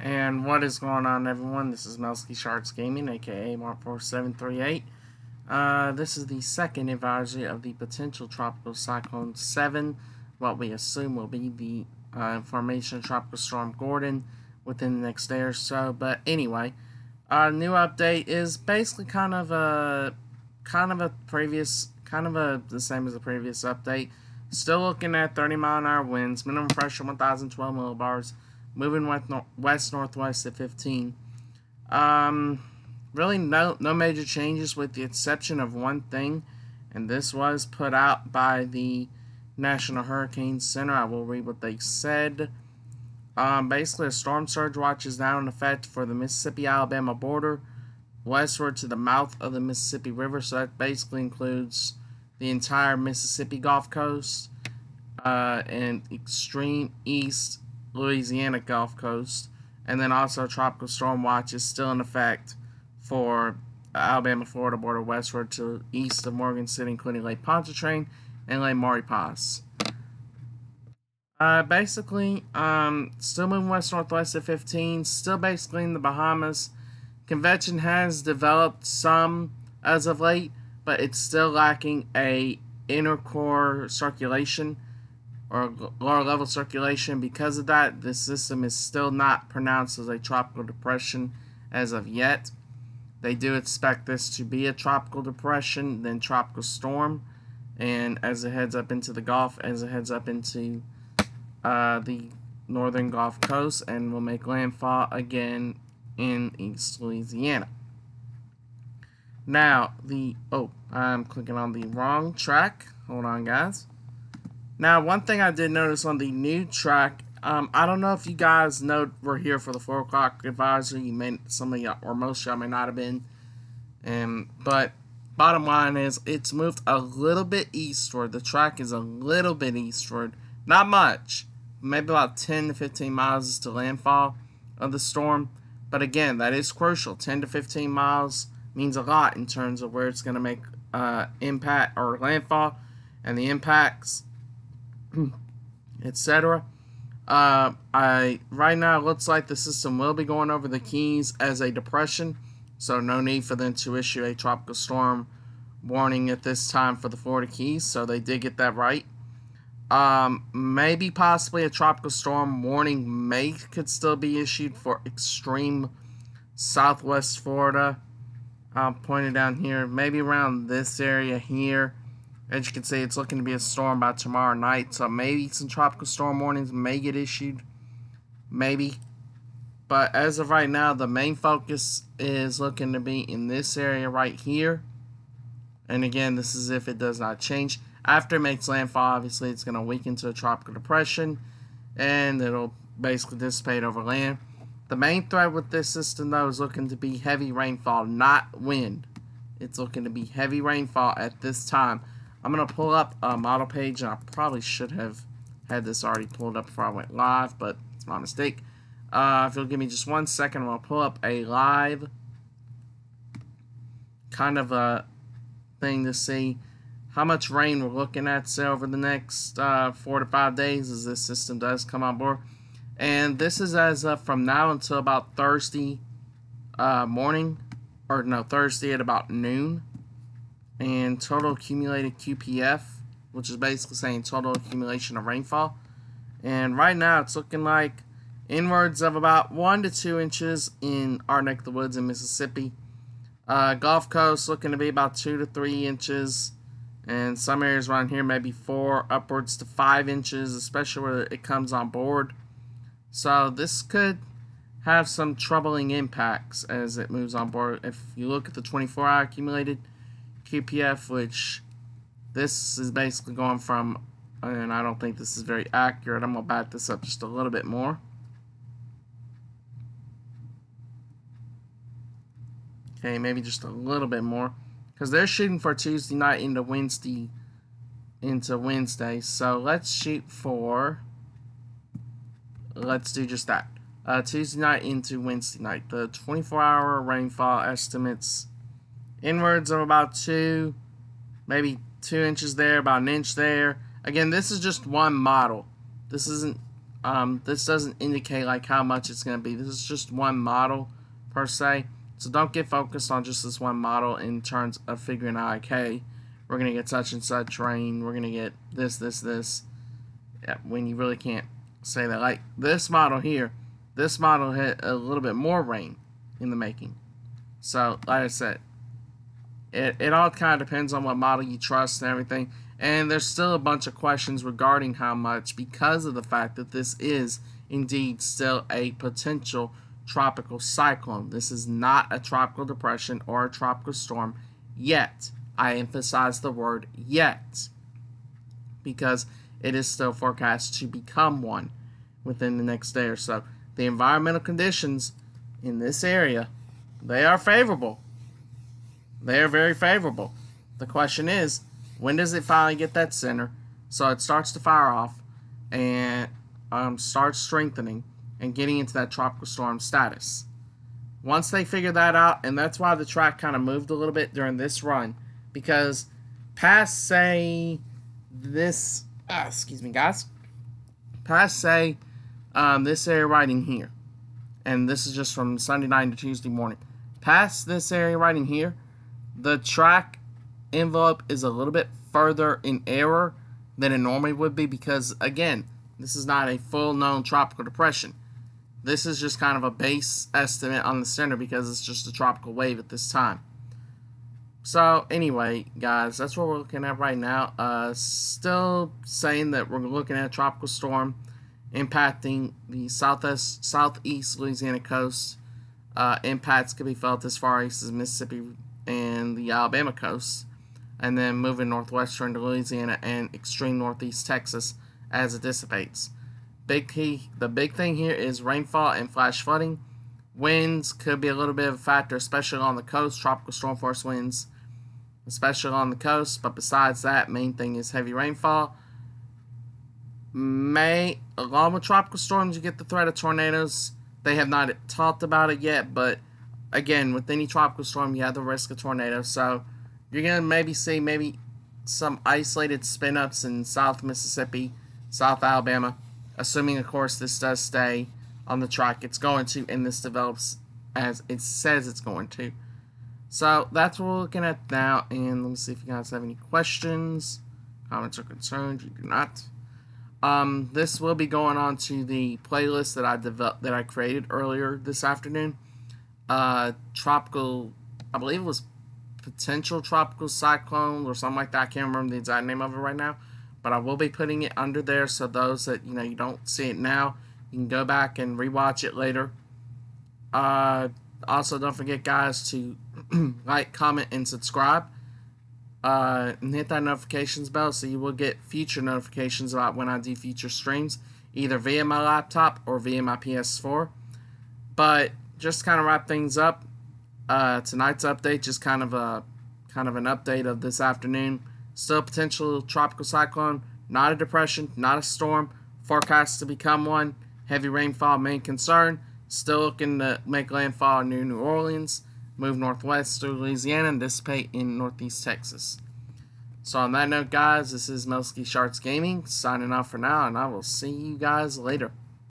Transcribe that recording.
And what is going on, everyone? This is Melsky Sharks Gaming, aka Mark4738. This is the second advisory of the potential Tropical Cyclone 7, what we assume will be the formation of Tropical Storm Gordon within the next day or so. But anyway, new update is basically the same as the previous update. Still looking at 30-mile-an-hour winds, minimum pressure 1,012 millibars, moving west-northwest at 15. Really no major changes with the exception of one thing, and this was put out by the National Hurricane Center. I will read what they said. Basically, a storm surge watch is now in effect for the Mississippi-Alabama border, westward to the mouth of the Mississippi River. So that basically includes the entire Mississippi Gulf Coast and extreme east Louisiana Gulf Coast, and then also Tropical Storm Watch is still in effect for Alabama-Florida border westward to east of Morgan City, including Lake Pontchartrain and Lake Maurepas. Still moving west-northwest at 15, still basically in the Bahamas. Convection has developed some as of late, but it's still lacking a inner core circulation or lower level circulation. Because of that, this system is still not pronounced as a tropical depression as of yet. They do expect this to be a tropical depression, then tropical storm, and as it heads up into the Gulf, as it heads up into the northern Gulf Coast, and will make landfall again in East Louisiana. Now, I'm clicking on the wrong track. Hold on, guys. Now, one thing I did notice on the new track, I don't know if you guys know we're here for the 4 o'clock advisory. Some of y'all, or most of y'all may not have been. But bottom line is, it's moved a little bit eastward. The track is a little bit eastward. Not much. Maybe about 10 to 15 miles to landfall of the storm. But again, that is crucial. 10 to 15 miles means a lot in terms of where it's going to make impact or landfall and the impacts, etc. Right now it looks like the system will be going over the Keys as a depression, so no need for them to issue a tropical storm warning at this time for the Florida Keys, so they did get that right. Maybe possibly a tropical storm warning could still be issued for extreme southwest Florida. Pointed down here, maybe around this area here. As you can see, it's looking to be a storm by tomorrow night, so maybe some tropical storm warnings may get issued. Maybe. But as of right now, the main focus is looking to be in this area right here. And again, this is if it does not change. After it makes landfall, obviously it's going to weaken to a tropical depression, and it'll basically dissipate over land. The main threat with this system, though, is looking to be heavy rainfall, not wind. It's looking to be heavy rainfall at this time. I'm going to pull up a model page, and I probably should have had this already pulled up before I went live, but it's my mistake. If you'll give me just 1 second, I'll pull up a live kind of a thing to see how much rain we're looking at, say, over the next 4 to 5 days as this system does come on board. And this is as of from now until about Thursday Thursday at about noon. And total accumulated QPF, which is basically saying total accumulation of rainfall. And right now it's looking like inwards of about 1 to 2 inches in our neck of the woods in Mississippi. Gulf Coast looking to be about 2 to 3 inches. And some areas around here maybe 4 upwards to 5 inches, especially where it comes on board. So this could have some troubling impacts as it moves on board. If you look at the 24-hour accumulated QPF, which this is basically going from, and I don't think this is very accurate. I'm going to back this up just a little bit more. Okay, maybe just a little bit more, because they're shooting for Tuesday night into Wednesday. So let's shoot for, let's do just that. Tuesday night into Wednesday night. The 24-hour rainfall estimates inwards of about 2, maybe 2 inches there, about an inch there. Again, this is just one model. This isn't This doesn't indicate like how much it's going to be. This is just one model per se. So don't get focused on just this one model in terms of figuring out, like, hey, we're going to get such and such rain. We're going to get this. Yeah, when you really can't say that. Like this model here, this model had a little bit more rain in the making. So, like I said, it all kind of depends on what model you trust and everything. And there's still a bunch of questions regarding how much, because of the fact that this is indeed still a potential tropical cyclone. This is not a tropical depression or a tropical storm yet. I emphasize the word yet, because it is still forecast to become one within the next day or so. The environmental conditions in this area, they are favorable. They are very favorable. The question is, when does it finally get that center so it starts to fire off and starts strengthening and getting into that tropical storm status? Once they figure that out, and that's why the track kind of moved a little bit during this run, because past, say, this, excuse me, guys, past, say, this area right in here, and this is just from Sunday night to Tuesday morning, past this area right in here, the track envelope is a little bit further in error than it normally would be, because, again, this is not a full-known tropical depression. This is just kind of a base estimate on the center because it's just a tropical wave at this time. So, anyway, guys, that's what we're looking at right now. Still saying that we're looking at a tropical storm impacting the southeast Louisiana coast. Impacts could be felt as far east as Mississippi and the Alabama coast, and then moving northwestern to Louisiana and extreme northeast Texas as it dissipates. The big thing here is rainfall and flash flooding. Winds could be a little bit of a factor, especially on the coast. Tropical storm force winds, especially on the coast. But besides that, main thing is heavy rainfall. Along with tropical storms, you get the threat of tornadoes. They have not talked about it yet, but again, with any tropical storm, you have the risk of tornadoes. So you're going to maybe see some isolated spin-ups in South Mississippi, South Alabama, assuming, of course, this does stay on the track. It's going to, and this develops as it says it's going to. So that's what we're looking at now, and let me see if you guys have any questions, comments, or concerns. You do not. This will be going on to the playlist that I created earlier this afternoon. Tropical, I believe it was potential tropical cyclone or something like that. I can't remember the exact name of it right now, but I will be putting it under there, so those that you don't see it now, you can go back and rewatch it later. Also, don't forget, guys, to like, comment, and subscribe. And hit that notifications bell so you will get future notifications about when I do future streams, either via my laptop or via my PS4. But just to kind of wrap things up, tonight's update, just kind of an update of this afternoon. Still a potential tropical cyclone, not a depression, not a storm, forecast to become one. Heavy rainfall, main concern. Still looking to make landfall near New Orleans, move northwest through Louisiana, and dissipate in northeast Texas. So on that note, guys, this is Melski Sharks Gaming, signing off for now, and I will see you guys later.